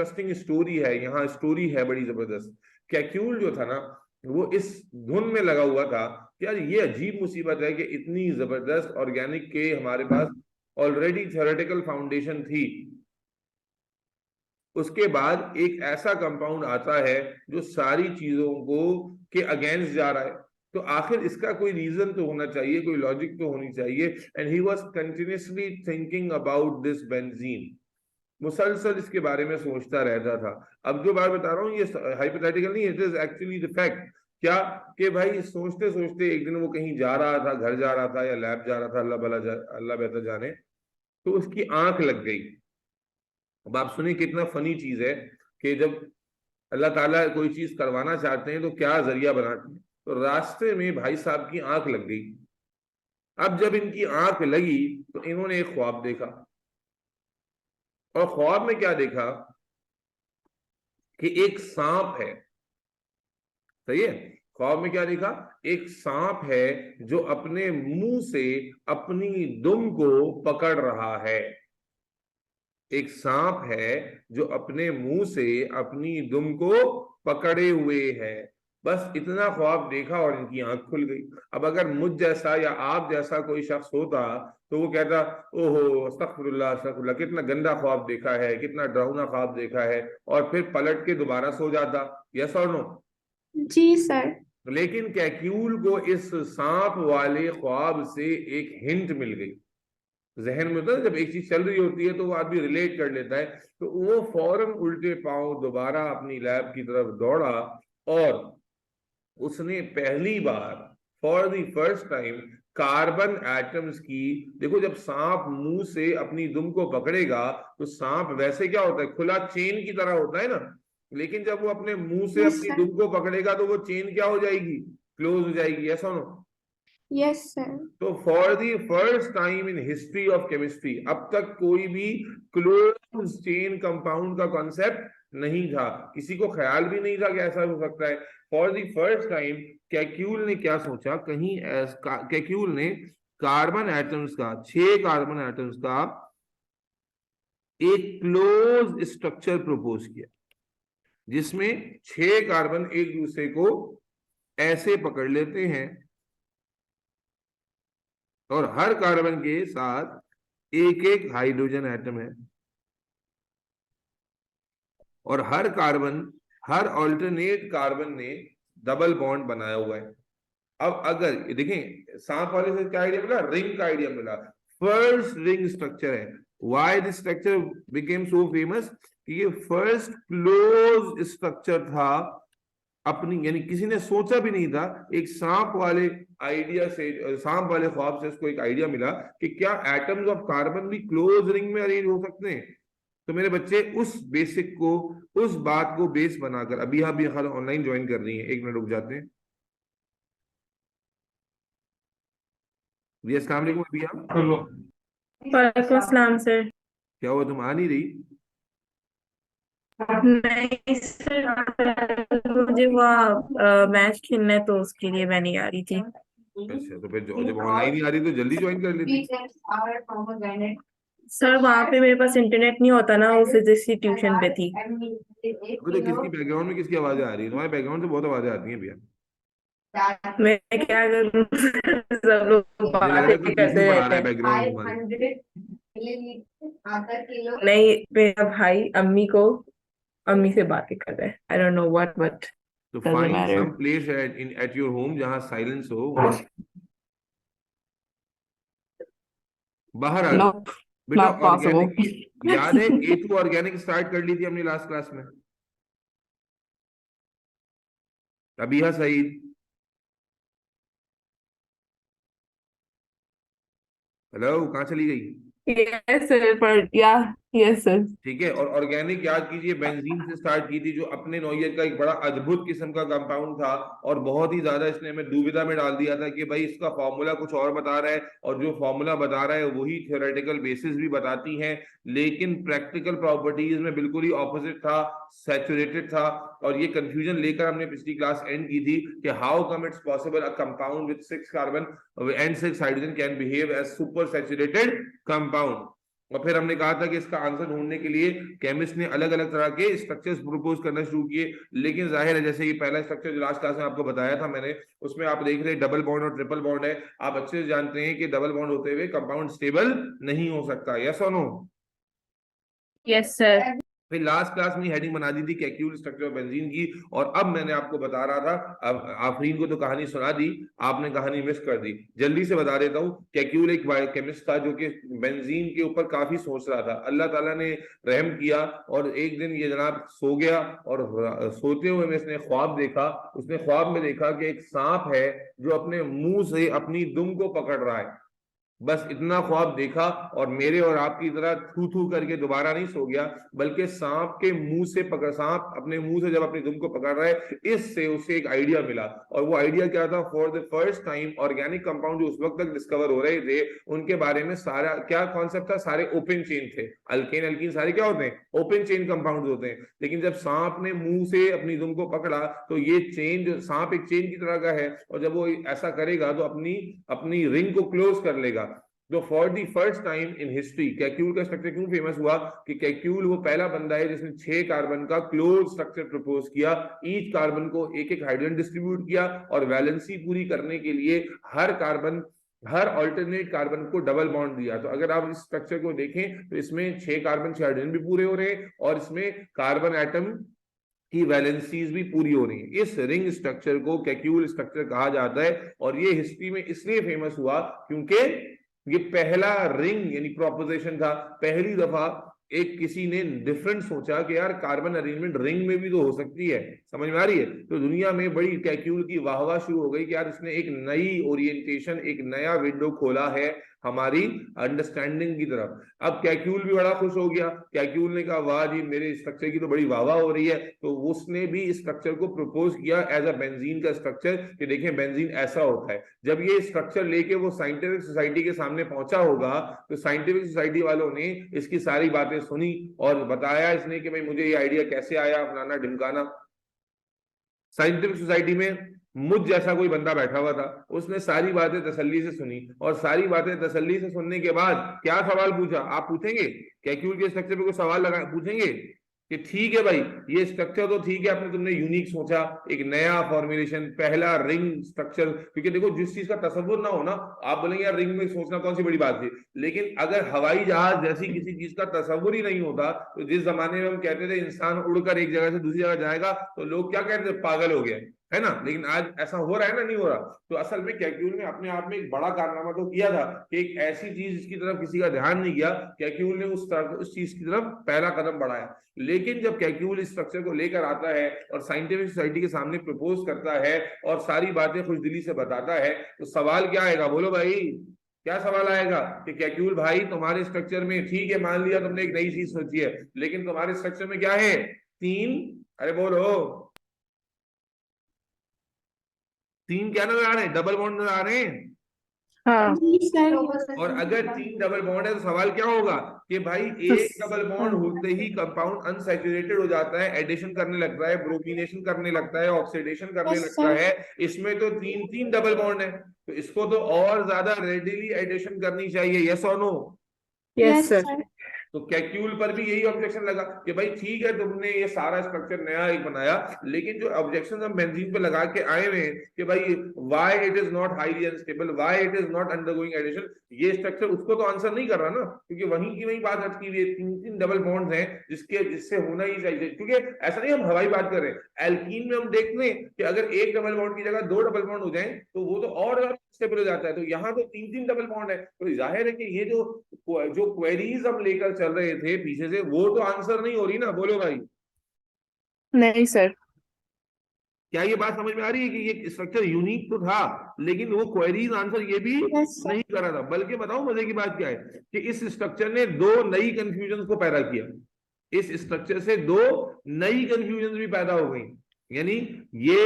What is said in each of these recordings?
Interesting story है यहाँ, story है बड़ी जबरदस्त। कैक्यूल जो था ना वो इस धुन में लगा हुआ था कि यार ये अजीब मुसीबत है कि इतनी जबरदस्त ऑर्गेनिक के हमारे पास ऑलरेडी थ्योरेटिकल फाउंडेशन थी, उसके बाद एक ऐसा कंपाउंड आता है जो सारी चीजों को के अगेंस्ट जा रहा है, तो आखिर इसका कोई रीजन तो होना चाहिए, कोई लॉजिक तो होनी चाहिए। And he was continuously thinking about this benzene, मुसलसल इसके बारे में सोचता रहता था। अब जो बात बता रहा हूँ ये हाइपोथेटिकल नहीं, it is actually the fact. क्या कि भाई सोचते सोचते एक दिन वो कहीं जा रहा था, घर जा रहा था या लैब जा रहा था, अल्लाह बेहतर जाने, तो उसकी आंख लग गई। अब आप सुनिए कितना फनी चीज है कि जब अल्लाह ताला कोई चीज करवाना चाहते हैं तो क्या जरिया बनाते हैं। तो रास्ते में भाई साहब की आंख लग गई। अब जब इनकी आंख लगी तो इन्होंने एक ख्वाब देखा, और ख्वाब में क्या देखा कि एक सांप है। सही है, ख्वाब में क्या देखा, एक सांप है जो अपने मुंह से अपनी दुम को पकड़ रहा है। एक सांप है जो अपने मुंह से अपनी दुम को पकड़े हुए है। बस इतना ख्वाब देखा और इनकी आंख खुल गई। अब अगर मुझ जैसा या आप जैसा कोई शख्स होता तो वो कहता ओहो अस्तगफिरुल्लाह अस्तगफिरुल्लाह, कितना गंदा ख्वाब देखा है, कितना डरावना ख्वाब देखा है, और फिर पलट के दोबारा सो जाता। यस और नो? जी सर। लेकिन कैक्यूल को इस सांप वाले ख्वाब से एक हिंट मिल गई। जहन में होता है जब एक चीज चल रही होती है तो वो आदमी रिलेट कर लेता है, तो वो फौरन उल्टे पांव दोबारा अपनी लैब की तरफ दौड़ा, और उसने पहली बार for the first time carbon atoms की, देखो जब सांप मुंह से अपनी दुम को पकड़ेगा तो सांप वैसे क्या होता है, खुला चेन की तरह होता है ना, लेकिन जब वो अपने मुंह से यस अपनी सर। दुम को पकड़ेगा तो वो चेन क्या हो जाएगी, क्लोज हो जाएगी। ऐसा नो? Yes sir. तो for the first time in history of chemistry अब तक कोई भी क्लोज चेन कंपाउंड का कॉन्सेप्ट नहीं था, किसी को ख्याल भी नहीं था कि ऐसा हो सकता है। For the first time Kekulé ने क्या सोचा, कहीं कैक्यूल ने कार्बन एटम्स का, 6 कार्बन एटम्स का एक क्लोज स्ट्रक्चर प्रपोज किया, जिसमें 6 कार्बन एक दूसरे को ऐसे पकड़ लेते हैं और हर कार्बन के साथ एक एक हाइड्रोजन एटम है, और हर कार्बन, हर ऑल्टरनेट कार्बन ने डबल बॉन्ड बनाया हुआ है। अब अगर देखें सांप वाले से क्या आइडिया मिला, रिंग का आइडिया मिला, फर्स्ट रिंग स्ट्रक्चर है। Why this structure became so famous, कि ये फर्स्ट क्लोज स्ट्रक्चर था अपनी, यानी किसी ने सोचा भी नहीं था, एक सांप वाले आइडिया से, सांप वाले ख्वाब से उसको एक आइडिया मिला कि क्या एटम्स ऑफ कार्बन भी क्लोज रिंग में अरेंज हो सकते हैं। तो मेरे बच्चे उस बेसिक को, उस बात को बेस बनाकर, अभी आप भी ऑनलाइन ज्वाइन कर रही हैं, 1 मिनट रुक जाते हैं। जी अस्सलाम वालेकुम अभी आप। वालेकुम अस्सलाम सर। क्या हुआ, तुम आ नहीं रही? नहीं सर, मुझे वहाँ मैच खेलना है तो उसके लिए मैं नहीं आ रही थी। अच्छा, तो फिर जब ऑनलाइन ही आ रही तो जल्दी ज्वाइन कर लेती। सर वहाँ पे मेरे पास इंटरनेट नहीं होता ना, वो फिजिक्स की ट्यूशन पे थी। अभी तो किसकी बैकग्राउंड में किसकी आवाजें आ रही है? तुम्हारे बैकग्राउंड से बहुत आवाजें आती हैं भैया। मैं क्या करूँ सब लोग मुझे लग रहा है बातें कोई ट्यूशन करते पढ़ा रहा रहते है हैं। बैकग्राउंड में तुम्हारे। नहीं, मेरा भाई अम्मी से बातें कर रहा है। I don't know what, but तो doesn't find matter. Some place at your home जहां साइलेंस हो, वहां बाहर आ नो, जाओ। बेटा नॉट पॉसिबल। ऑर्गेनिक, याद है A2 ऑर्गेनिक स्टार्ट कर ली थी हमने लास्ट क्लास में। अबिहा सईद, हेलो, कहाँ चली गई? यस सर, पर या यस सर। ठीक है, और ऑर्गेनिक याद कीजिए बेंजीन से स्टार्ट की थी, जो अपने नौयत का एक बड़ा अद्भुत किस्म का कंपाउंड था, और बहुत ही ज्यादा इसने हमें दुविधा में डाल दिया था कि भाई इसका फॉर्मूला कुछ और बता रहा है, और जो फॉर्मूला बता रहा है वही थ्योरेटिकल बेसिस भी बताती हैं, लेकिन प्रैक्टिकल प्रॉपर्टीज में बिल्कुल ही ऑपोजिट था, सैचुरेटेड था। और ये कंफ्यूजन लेकर हमने पिछली क्लास एंड की थी कि how come it's possible a compound with 6 carbon and 6 hydrogen can behave as super saturated compound. और फिर हमने कहा था कि इसका आंसर ढूंढने के लिए केमिस्ट ने अलग अलग तरह के स्ट्रक्चर्स प्रपोज करना शुरू किए, लेकिन जाहिर है जैसे ये पहला स्ट्रक्चर जो लास्ट क्लास में आपको बताया था मैंने, उसमें आप देख रहे हैं डबल बॉन्ड और ट्रिपल बॉन्ड है। आप अच्छे से जानते हैं कि डबल बॉन्ड होते हुए कंपाउंड स्टेबल नहीं हो सकता, यस और नो? Yes sir. फिर लास्ट क्लास में हेडिंग बना दी थी कैक्यूल स्ट्रक्चर ऑफ बेंजीन की, और अब मैंने आपको बता रहा था, अब आफरीन को तो कहानी सुना दी, आपने कहानी मिस कर दी। जल्दी से बता देता हूँ, कैक्यूल एक बायोकेमिस्ट था जो कि बेंजीन के ऊपर काफी सोच रहा था। अल्लाह ताला ने रहम किया और एक दिन ये जनाब सो गया, और सोते हुए में इसने ख्वाब देखा। उसने ख्वाब में देखा कि एक सांप है जो अपने मुंह से अपनी दुम को पकड़ रहा है। बस इतना ख्वाब देखा और मेरे और आपकी तरह थू थू करके दोबारा नहीं सो गया, बल्कि सांप के मुंह से पकड़, सांप अपने मुंह से जब अपनी दुम को पकड़ रहा है, इससे उसे एक आइडिया मिला। और वो आइडिया क्या था? For the first time organic compound जो उस वक्त तक डिस्कवर हो रहे थे उनके बारे में सारा क्या कॉन्सेप्ट था? सारे ओपन चेन थे। अल्केन एल्कीन सारे क्या होते हैं? ओपन चेन कंपाउंड होते हैं। लेकिन जब सांप ने मुंह से अपनी दुम को पकड़ा तो ये चेन, जो सांप एक चेन की तरह का है, और जब वो ऐसा करेगा तो अपनी रिंग को क्लोज कर लेगा। तो for the first time in history Kekulé का स्ट्रक्चर क्यों फेमस हुआ? कि कैक्यूल वो पहला बंदा है जिसने 6 कार्बन का क्लोज स्ट्रक्चर प्रपोज किया। ईच कार्बन को एक एक हाइड्रोजन डिस्ट्रीब्यूट किया और वैलेंसी पूरी करने के लिए हर ऑल्टरनेट कार्बन को डबल बॉन्ड दिया। तो अगर आप इस स्ट्रक्चर को देखें तो इसमें 6 कार्बन 6 हाइड्रोजन भी पूरे हो रहे हैं और इसमें कार्बन एटम की वैलेंसीज भी पूरी हो रही है। इस रिंग स्ट्रक्चर को कैक्यूल स्ट्रक्चर कहा जाता है, और ये हिस्ट्री में इसलिए फेमस हुआ क्योंकि ये पहला रिंग यानी प्रोपोजिशन था। पहली दफा एक किसी ने डिफरेंट सोचा कि यार कार्बन अरेंजमेंट रिंग में भी तो हो सकती है। समझ में आ रही है? तो दुनिया में बड़ी कैक्यूल की वाहवाह शुरू हो गई कि यार इसने एक नई ओरिएंटेशन, एक नया विंडो खोला है हमारी अंडरस्टैंडिंग की तरफ। अब कैक्यूल भी बड़ा खुश हो गया। कैक्यूल ने कहा वाह जी, मेरे स्ट्रक्चर की तो बड़ी वाहवाह हो रही है। तो उसने भी इस स्ट्रक्चर को प्रपोज किया एज अ बेंजीन का स्ट्रक्चर कि देखें बेंजीन ऐसा होता है। जब ये स्ट्रक्चर लेके वो साइंटिफिक सोसाइटी के सामने पहुंचा होगा तो साइंटिफिक सोसाइटी वालों ने इसकी सारी बातें सुनी और बताया इसने कि भाई मुझे ये आइडिया कैसे आया, फलाना ढिमकाना। साइंटिफिक सोसाइटी में मुझ जैसा कोई बंदा बैठा हुआ था, उसने सारी बातें तसल्ली से सुनी, और सारी बातें तसल्ली से सुनने के बाद क्या सवाल पूछा? आप पूछेंगे कैक्यूल के स्ट्रक्चर पे कोई सवाल लगा पूछेंगे कि ठीक है भाई ये स्ट्रक्चर तो ठीक है, आपने तुमने यूनिक सोचा, एक नया फॉर्मुलेशन, पहला रिंग स्ट्रक्चर। क्योंकि देखो जिस चीज का तसव्वुर ना हो ना, आप बोलेंगे यार रिंग में सोचना कौन सी बड़ी बात है, लेकिन अगर हवाई जहाज जैसी किसी चीज का तसव्वुर ही नहीं होता, तो जिस जमाने में हम कहते थे इंसान उड़कर एक जगह से दूसरी जगह जाएगा तो लोग क्या कहते थे? पागल हो गया है ना। लेकिन आज ऐसा हो रहा है ना, नहीं हो रहा। तो असल में कैक्यूल ने अपने आप में एक बड़ा कारनामा तो किया था कि एक ऐसी चीज जिसकी तरफ किसी का ध्यान नहीं गया, कैक्यूल ने उस चीज की तरफ पहला कदम बढ़ाया। लेकिन जब कैक्यूल इस स्ट्रक्चर को लेकर आता है और साइंटिफिक सोसाइटी के सामने प्रपोज करता है और सारी बातें खुशदिली से बताता है, तो सवाल क्या आएगा? बोलो भाई, क्या सवाल आएगा? कि कैक्यूल भाई तुम्हारे स्ट्रक्चर में ठीक है, मान लिया तुमने एक नई चीज सोची है, लेकिन तुम्हारे स्ट्रक्चर में क्या है? 3, अरे बोलो 3 क्या नजर आ रहे हैं? डबल बॉन्ड नजर आ रहे हैं। हाँ। जी सर। और अगर 3 डबल बॉन्ड है तो सवाल क्या होगा कि भाई एक डबल बॉन्ड होते ही कंपाउंड अनसैचुरेटेड हो जाता है, एडिशन करने लगता है, ब्रोमिनेशन करने लगता है, ऑक्सीडेशन करने लगता है। इसमें तो 3 डबल बॉन्ड है, तो इसको तो और ज्यादा रेडिली एडिशन करनी चाहिए। यस और नो? Yes sir. तो कैक्यूल पर भी यही ऑब्जेक्शन लगा कि भाई ठीक है तुमने ये सारा स्ट्रक्चर नया एक बनाया, लेकिन जो ऑब्जेक्शन हम बेंजीन पे लगा के आए हुए हैं कि भाई why it is not highly unstable, why it is not undergoing addition, ये स्ट्रक्चर उसको तो आंसर नहीं कर रहा ना, क्योंकि वहीं की वही बात अटकी हुई है। 3 डबल बॉन्ड्स हैं जिससे होना ही चाहिए। क्योंकि ऐसा नहीं हम हवाई बात कर रहे हैं, एल्कीन में हम देखते हैं कि अगर एक डबल बॉन्ड की जगह 2 डबल बॉन्ड हो जाए तो वो तो और ज्यादा स्टेबल हो जाता है। तो यहाँ तो 3 डबल बॉन्ड है, तो जाहिर है कि ये जो क्वेरीज हम लेकर चल रहे थे पीछे से, वो तो आंसर नहीं हो रही ना। बोलो भाई, नहीं सर। क्या ये बात समझ में आ रही है कि ये स्ट्रक्चर यूनिक तो था, लेकिन वो क्वेरीज आंसर ये भी नहीं कर रहा था। बल्कि बताओ मजे की बात क्या है कि इस स्ट्रक्चर ने 2 नई कंफ्यूजन को पैदा किया। इस स्ट्रक्चर से 2 नई कंफ्यूजन भी पैदा हो गई। यानी ये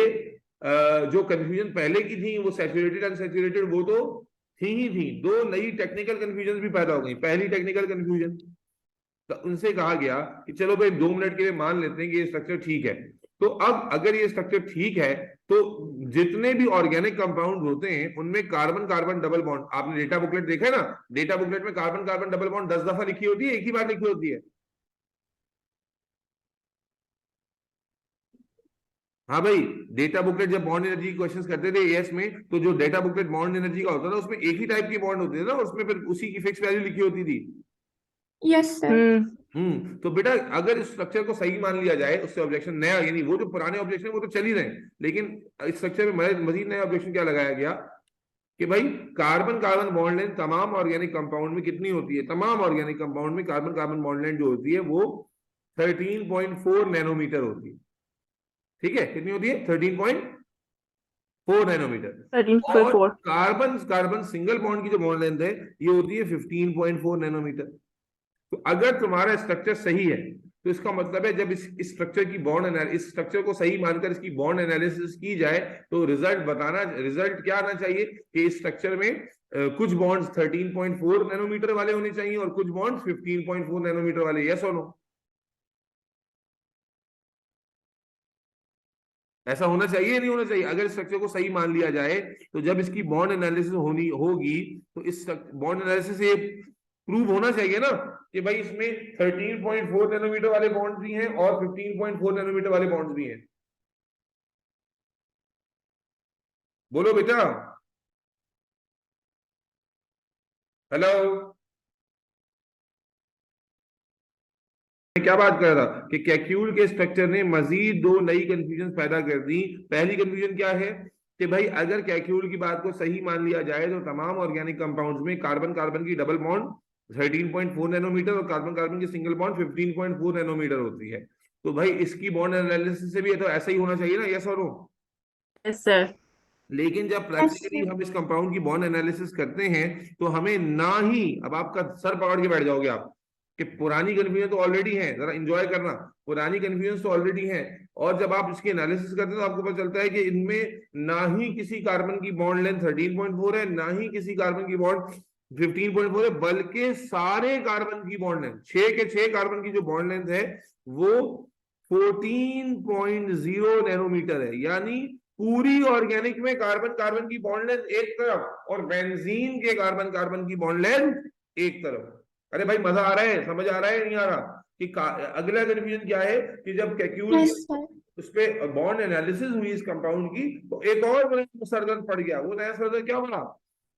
जो कंफ्यूजन पहले की थी वो सैचुरेटेड अनसैचुरेटेड वो तो थी ही थी, 2 नई टेक्निकल कंफ्यूजन भी पैदा हो गई। पहली टेक्निकल कंफ्यूजन, तो उनसे कहा गया कि चलो भाई 2 मिनट के लिए मान लेते हैं कि ये स्ट्रक्चर ठीक है। तो अब अगर ये स्ट्रक्चर ठीक है तो जितने भी ऑर्गेनिक कंपाउंड होते हैं उनमें कार्बन कार्बन डबल बॉन्ड, आपने डेटा बुकलेट देखा है ना, डेटा बुकलेट में कार्बन कार्बन डबल बॉन्ड 10 दफा लिखी होती है, एक ही बार लिखी होती है। हाँ भाई, डेटा बुकलेट जब बॉन्ड एनर्जी क्वेश्चंस करते थे एएस में, तो जो डेटा बुकलेट बॉन्ड एनर्जी का होता था उसमें एक ही टाइप की बॉन्ड होती थी ना, उसमें फिर उसी की फिक्स वैल्यू लिखी होती थी। Yes, sir. तो बेटा अगर इस स्ट्रक्चर को सही मान लिया जाए, उससे ऑब्जेक्शन नया, यानी वो जो पुराने ऑब्जेक्शन वो तो चल ही रहे हैं, लेकिन इस स्ट्रक्चर में मजीद नया ऑब्जेक्शन क्या लगाया गया कि भाई कार्बन कार्बन बॉन्ड लेंथ तमाम ऑर्गेनिक कंपाउंड में कितनी होती है, तमाम ऑर्गेनिक कंपाउंड में कार्बन कार्बन बॉन्ड लेंथ जो होती है वो 13.4 नैनोमीटर होती है। ठीक है, कितनी होती है? 13.4 नैनोमीटर। 13.4 और कार्बन कार्बन सिंगल बॉन्ड की जो बॉन्ड लेंथ है ये होती है 15.4 नैनोमीटर। तो अगर तुम्हारा स्ट्रक्चर सही है तो इसका मतलब है जब इस स्ट्रक्चर की बॉन्ड इस स्ट्रक्चर को सही मानकर इसकी बॉन्ड एनालिसिस की जाए तो रिजल्ट क्या आना चाहिए कि इस स्ट्रक्चर में कुछ बॉन्ड्स 13.4 नैनोमीटर वाले होने चाहिए और कुछ बॉन्ड्स 15.4 नैनोमीटर वाले। यस और नो? ऐसा होना चाहिए या नहीं होना चाहिए? अगर स्ट्रक्चर को सही मान लिया जाए तो जब इसकी बॉन्ड एनालिसिस होनी होगी तो इस बॉन्ड एनालिसिस से प्रूव होना चाहिए ना कि भाई इसमें 13.4 नैनोमीटर वाले बॉन्ड्स भी हैं और 15.4 नैनोमीटर वाले बॉन्ड्स भी हैं। बोलो बेटा, हेलो। मैं क्या बात कर रहा था कि कैक्यूल के स्ट्रक्चर ने मजीद दो नई कंफ्यूजन पैदा कर दी। पहली कंफ्यूजन क्या है कि भाई अगर कैक्यूल की बात को सही मान लिया जाए तो तमाम ऑर्गेनिक कंपाउंड्स में कार्बन कार्बन की डबल बॉन्ड 13.4 नैनोमीटर और कार्बन कार्बन की सिंगल बॉन्ड 15.4 नैनोमीटर होती है। तो भाई इसकी बॉन्ड एनालिसिस से भी तो ऐसा ही होना चाहिए ना? यस और नो? Yes sir. लेकिन जब प्रैक्टिकली हम इस कंपाउंड की बॉन्ड एनालिसिस करते हैं तो हमें ना ही, अब आपका सर पकड़ के बैठ जाओगे आप कि पुरानी कंफ्यूजन तो ऑलरेडी है, जरा एंजॉय करना, पुरानी कंफ्यूजन तो ऑलरेडी है, और जब आप इसकी एनालिसिस करते हैं तो आपको पता चलता है कि इनमें ना ही किसी कार्बन की बॉन्ड लेंथ 13.4 है, ना ही किसी कार्बन की बॉन्ड 15.4 है, बल्कि सारे कार्बन की बॉन्ड लेंथ 6 के 6 कार्बन की जो बॉन्ड लेंथ है वो 14.0 नैनोमीटर है। यानी पूरी ऑर्गेनिक में कार्बन कार्बन की बॉन्ड लेंथ एक तरफ और बेंजीन के कार्बन कार्बन की बॉन्ड लेंथ एक तरफ। अरे भाई मजा आ रहा है, समझ आ रहा है नहीं आ रहा? कि अगला कंफ्यूजन क्या है कि जब कैक्यूल Yes, sir. उस पे बॉन्ड एनालिसिस हुई इस कंपाउंड की तो एक और सरदर्द पड़ गया। वो नया सरदर्द क्या बना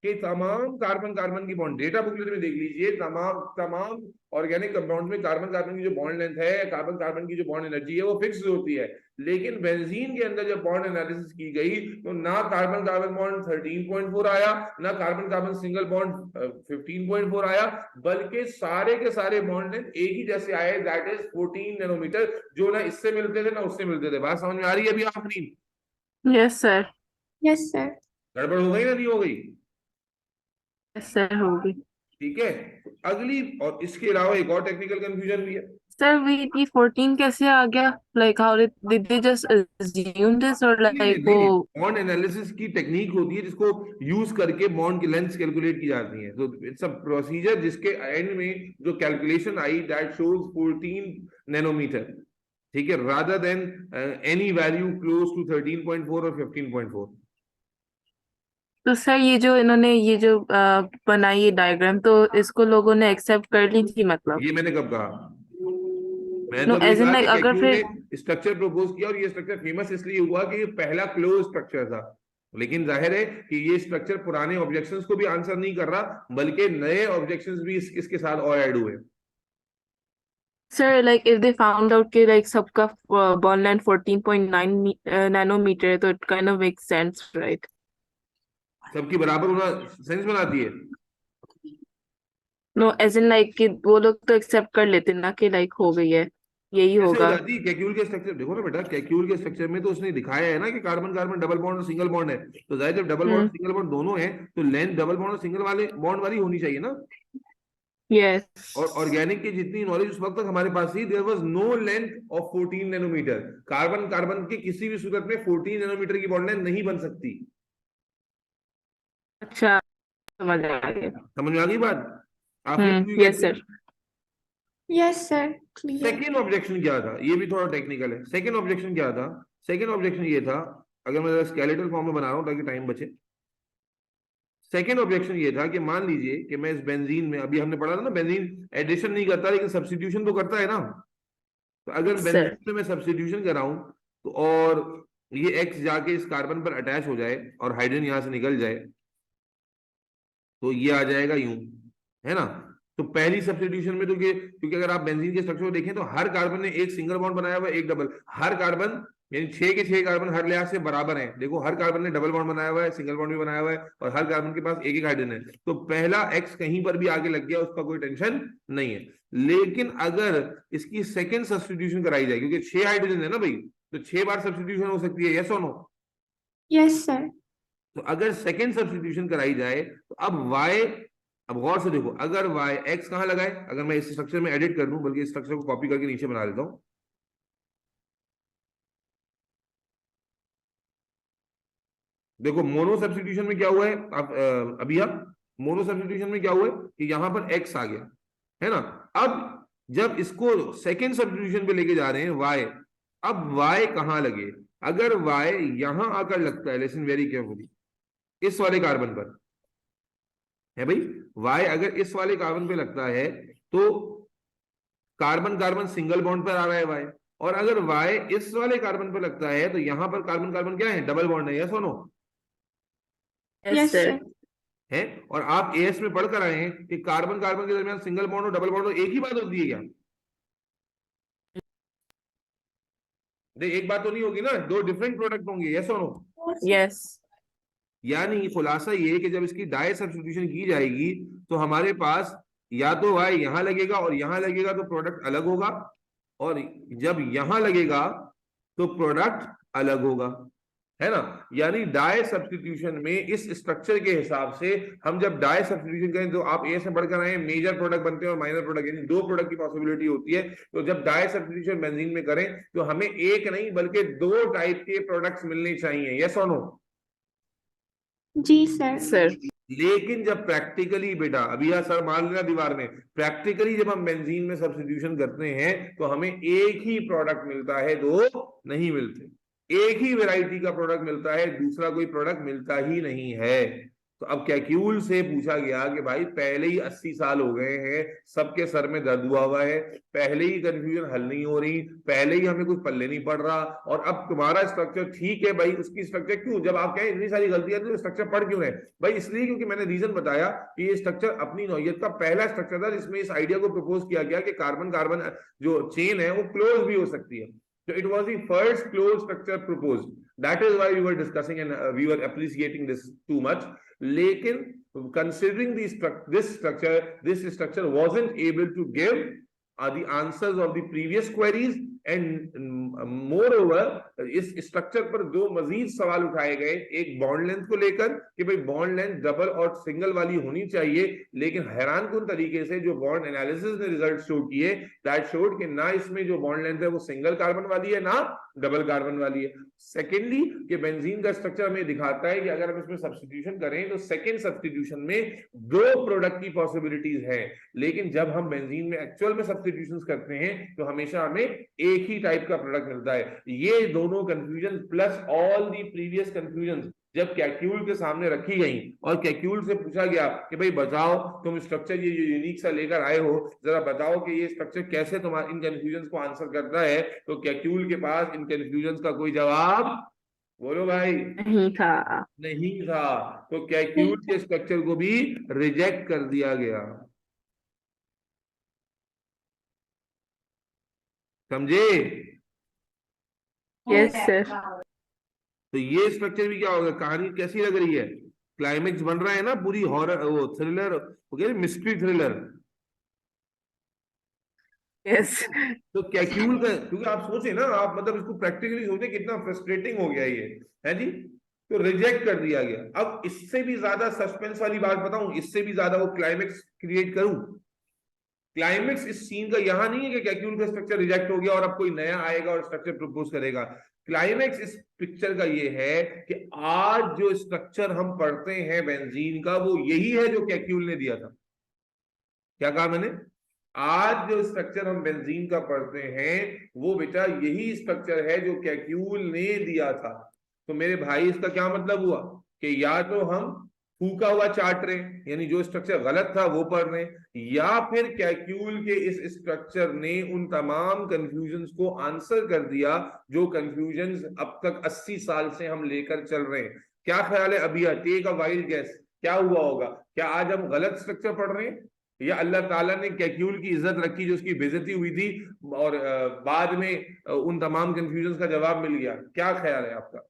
कि तमाम कार्बन कार्बन की बॉन्ड, डेटा बुकलेट में देख लीजिए, तमाम ऑर्गेनिक कंपाउंड में कार्बन कार्बन की जो बॉन्ड लेंथ है, कार्बन कार्बन की जो बॉन्ड एनर्जी है वो फिक्स होती है। लेकिन बेंजीन के अंदर जब बॉन्ड एनालिसिस की गई तो ना कार्बन कार्बन बॉन्ड 13.4 आया, ना कार्बन कार्बन सिंगल बॉन्ड 15.4 आया, बल्कि सारे के सारे बॉन्ड लेंथ एक ही जैसे आए, दैट इज 14 नैनोमीटर, जो ना इससे मिलते थे ना उससे मिलते थे। बात समझ में आ रही है अभी आपकी? Yes sir. Yes, sir. गड़बड़ हो गई ना नहीं हो गई? यस सर होगी। ठीक है, अगली और इसके अलावा एक और टेक्निकल कंफ्यूजन भी है। सर वेट, ये 14 कैसे आ गया? Like how did they just assume this और लाइक वो बॉन्ड एनालिसिस की टेक्निक होती है जिसको यूज करके बॉन्ड की लेंथ कैलकुलेट की जाती है। तो इट्स अ प्रोसीजर जिसके एंड में जो कैलकुलेशन आई दैट शोज 14 नैनोमीटर, ठीक है, rather than any value close to 13.4 और 15.4। तो सर ये जो इन्होंने ये जो बनाई ये डायग्राम, तो इसको लोगों ने एक्सेप्ट कर ली थी मतलब? ये मैंने कब कहा? मैंने नो तो अभी एज इन कहा लाइक कि अगर कैक्यूल फिर ने स्ट्रक्चर प्रपोज किया और ये स्ट्रक्चर फेमस इसलिए हुआ कि ये पहला क्लोज स्ट्रक्चर था। लेकिन जाहिर है कि ये स्ट्रक्चर पुराने ऑब्जेक्शंस को भी आंसर नहीं कर रहा बल्कि नए ऑब्जेक्शंस भी इसके साथ और ऐड हुए। Sir like if they found out कि लाइक सबका बॉन्ड लेंथ 14.9 नैनोमीटर है तो it kind of makes sense right? सबकी बराबर होना सेंस बनाती है। नो एज इन लाइक कि वो लोग तो एक्सेप्ट कर लेते ना कि लाइक हो गई है, यही कैसे हो होगा। जाती है? कैक्यूल के स्ट्रक्चर देखो ना बेटा, कैक्यूल के स्ट्रक्चर में तो उसने दिखाया है ना कि कार्बन कार्बन डबल बॉन्ड और सिंगल बॉन्ड है, तो जाहिर जब डबल बॉन्ड सिंगल बॉन्ड दोनों है तो लेंथ डबल बॉन्ड और सिंगल वाले बॉन्ड वाली होनी चाहिए ना। यस। और ऑर्गेनिक की जितनी नॉलेज उस वक्त तक हमारे पास थी, there was no length of 14 nanometer. Carbon carbon की किसी भी सूरत में 14 नैनोमीटर की बॉन्ड लेंथ नहीं बन सकती। अच्छा समझ आ गया। समझ में आ गई बात? आपने yes sir. Yes, sir. Clear. Second objection क्या था? ये भी थोड़ा टेक्निकल है। सेकेंड ऑब्जेक्शन क्या था? सेकेंड ऑब्जेक्शन ये था अगर मैं स्केलेटल फॉर्म में बना रहा हूं ताकि टाइम बचे। सेकेंड ऑब्जेक्शन ये था कि मान लीजिए कि मैं इस बेंजीन में, अभी हमने पढ़ा था ना, बेंजीन एडिशन नहीं करता लेकिन सब्स्टिट्यूशन तो करता है ना। तो अगर Yes, बेंजीन sir. में मैं सब्स्टिट्यूशन कराऊं तो, और ये एक्स जाके इस कार्बन पर अटैच हो जाए और हाइड्रोजन यहां से निकल जाए, तो ये आ जाएगा यूं, है ना। तो पहली सब्स्टिट्यूशन में तो ये, क्योंकि अगर आप बेंजीन के स्ट्रक्चर को देखें तो हर कार्बन ने एक सिंगल बॉन्ड बनाया हुआ है, एक डबल। हर कार्बन यानी 6 के 6 कार्बन हर लिहाज से बराबर हैं। देखो हर कार्बन ने डबल बॉन्ड बनाया हुआ है, सिंगल बॉन्ड भी बनाया हुआ है, और हर कार्बन के पास एक एक हाइड्रोजन है। तो पहला एक्स कहीं पर भी आगे लग गया उसका कोई टेंशन नहीं है। लेकिन अगर इसकी सेकेंड सब्स्टिट्यूशन कराई जाए, क्योंकि 6 हाइड्रोजन है ना भाई, तो 6 बार सब्स्टिट्यूशन हो सकती है, यस और नो। Yes, sir. तो अगर सेकेंड सब्स्टिट्यूशन कराई जाए तो अब y, अब गौर से देखो, अगर y x कहां लगाए, अगर मैं इस स्ट्रक्चर में एडिट कर दूं, बल्कि इस स्ट्रक्चर को कॉपी करके नीचे बना देता हूं। देखो मोनो सब्स्टिट्यूशन में क्या हुआ है, अब अभी आप मोनो सब्स्टिट्यूशन में क्या हुआ है कि यहां पर x आ गया, है ना। अब जब इसको सेकेंड सब्स्टिट्यूशन पे लेके जा रहे हैं y, अब y कहां लगे, अगर y यहां आकर लगता है, लिसन वेरी केयरफुली, इस वाले कार्बन पर है भाई, y अगर इस वाले कार्बन पे लगता है तो कार्बन कार्बन सिंगल बॉन्ड पर आ रहा है y, और अगर y इस वाले कार्बन पे लगता है तो यहां पर कार्बन कार्बन क्या है, डबल बॉन्ड है, यस और no Yes, Yes, sir. sir. है। और आप एएस में पढ़ कर आए हैं कि कार्बन कार्बन के दरमियान सिंगल बॉन्ड और डबल बॉन्ड एक ही बात होती है क्या? नहीं, एक बात तो नहीं होगी ना, दो डिफरेंट प्रोडक्ट होंगे, यस और नो। Yes. यानी खुलासा ये है कि जब इसकी डाई सब्स्टिट्यूशन की जाएगी तो हमारे पास या तो y यहां लगेगा और यहां लगेगा तो प्रोडक्ट अलग होगा, और जब यहां लगेगा तो प्रोडक्ट अलग होगा, है ना। यानी डाई सब्स्टिट्यूशन में इस स्ट्रक्चर के हिसाब से हम जब डाई सब्स्टिट्यूशन करें तो आप ए से बढ़कर आए, मेजर प्रोडक्ट बनते हैं और माइनर प्रोडक्ट, यानी दो प्रोडक्ट की पॉसिबिलिटी होती है। तो जब डाई सब्स्टिट्यूशन बेंजीन में करें तो हमें एक नहीं बल्कि दो टाइप के प्रोडक्ट्स मिलने चाहिए, यस और नो। जी सर। Sir. लेकिन जब प्रैक्टिकली बेटा, अभी यह सर मान लेना दीवार में, प्रैक्टिकली जब हम बेंजीन में सब्स्टिट्यूशन करते हैं तो हमें एक ही प्रोडक्ट मिलता है, दो नहीं मिलते। एक ही वैरायटी का प्रोडक्ट मिलता है, दूसरा कोई प्रोडक्ट मिलता ही नहीं है। तो अब कैक्यूल से पूछा गया कि भाई पहले ही 80 साल हो गए हैं, सबके सर में दर्द हुआ है, पहले ही कंफ्यूजन हल नहीं हो रही, पहले ही हमें कुछ पल्ले नहीं पड़ रहा, और अब तुम्हारा स्ट्रक्चर ठीक है भाई, उसकी स्ट्रक्चर क्यों, जब आप कहें इतनी सारी गलतियां तो स्ट्रक्चर पढ़ क्यों रहे भाई? इसलिए क्योंकि मैंने रीजन बताया कि ये स्ट्रक्चर अपनी नौयत का पहला स्ट्रक्चर था जिसमें इस आइडिया को प्रपोज किया गया कि कार्बन कार्बन जो चेन है वो क्लोज भी हो सकती है। So it was the first closed structure proposed. That is why we were discussing and we were appreciating this too much. लेकिन considering this structure wasn't able to give the answers of the previous queries, and moreover इस structure पर दो मजीद सवाल उठाए गए, एक bond length को लेकर कि भाई बॉन्ड लेंथ डबल और सिंगल वाली होनी चाहिए, लेकिन हैरानकुन तरीके से जो बॉन्ड एनालिसिस ने रिजल्ट शो किए, दैट शोड कि ना इसमें जो बॉन्ड लेंथ है वो सिंगल कार्बन वाली है ना डबल कार्बन वाली है। सेकेंडली कि बेंजीन का स्ट्रक्चर हमें दिखाता है कि अगर हम इसमें सब्स्टिट्यूशन करें तो सेकेंड सब्स्टिट्यूशन में दो प्रोडक्ट की पॉसिबिलिटीज है, लेकिन जब हम बेंजीन में एक्चुअल में सब्स्टिट्यूशन करते हैं तो हमेशा हमें एक ही टाइप का प्रोडक्ट मिलता है। ये दोनों confusion plus all the previous confusion जब कैक्यूल के सामने रखी गई और कैक्यूल से पूछा गया कि भाई बताओ तुम स्ट्रक्चर ये यूनिक सा लेकर आए हो, जरा बताओ कि ये स्ट्रक्चर कैसे तुम्हारे इन कंफ्यूजन को आंसर करता है, तो कैक्यूल के पास इन कंफ्यूजन का कोई जवाब, बोलो भाई, नहीं था। नहीं था। तो कैक्यूल के स्ट्रक्चर को भी रिजेक्ट कर दिया गया, समझे? Yes, sir. तो ये स्ट्रक्चर भी क्या होगा, कहानी कैसी लग रही है, क्लाइमेक्स बन रहा है ना, पूरी हॉरर वो थ्रिलर, वो कह रहे मिस्ट्री थ्रिलर। Yes. तो कैक्यूल का, क्योंकि आप सोचे ना, आप मतलब इसको प्रैक्टिकली सोचे कितना फ्रस्ट्रेटिंग हो गया ये, है जी। तो रिजेक्ट कर दिया गया। अब इससे भी ज्यादा सस्पेंस वाली बात बताऊं, इससे भी ज्यादा वो क्लाइमेक्स क्रिएट करूं, क्लाइमेक्स इस सीन का यहां नहीं है कि कैक्यूल का स्ट्रक्चर रिजेक्ट हो गया और अब कोई नया आएगा और स्ट्रक्चर प्रपोज करेगा। क्लाइमेक्स इस पिक्चर का ये है कि आज जो स्ट्रक्चर हम पढ़ते हैं बेंजीन का, वो यही है जो कैक्यूल ने दिया था। क्या कहा मैंने? आज जो स्ट्रक्चर हम बेंजीन का पढ़ते हैं वो बेटा यही स्ट्रक्चर है जो कैक्यूल ने दिया था। तो मेरे भाई इसका क्या मतलब हुआ कि या तो हम फूका हुआ चाट रहे हैं, यानी जो स्ट्रक्चर गलत था वो पढ़ रहे हैं, या फिर कैक्यूल के इस स्ट्रक्चर ने उन तमाम कंफ्यूजन्स को आंसर कर दिया जो कंफ्यूजन्स अब तक 80 साल से हम लेकर चल रहे हैं। क्या ख्याल है अभी, टेक अ वाइल्ड गेस, क्या हुआ होगा? क्या आज हम गलत स्ट्रक्चर पढ़ रहे हैं, या अल्लाह ताला ने कैक्यूल की इज्जत रखी जो उसकी बेइज्जती हुई थी और बाद में उन तमाम कंफ्यूजन्स का जवाब मिल गया? क्या ख्याल है आपका?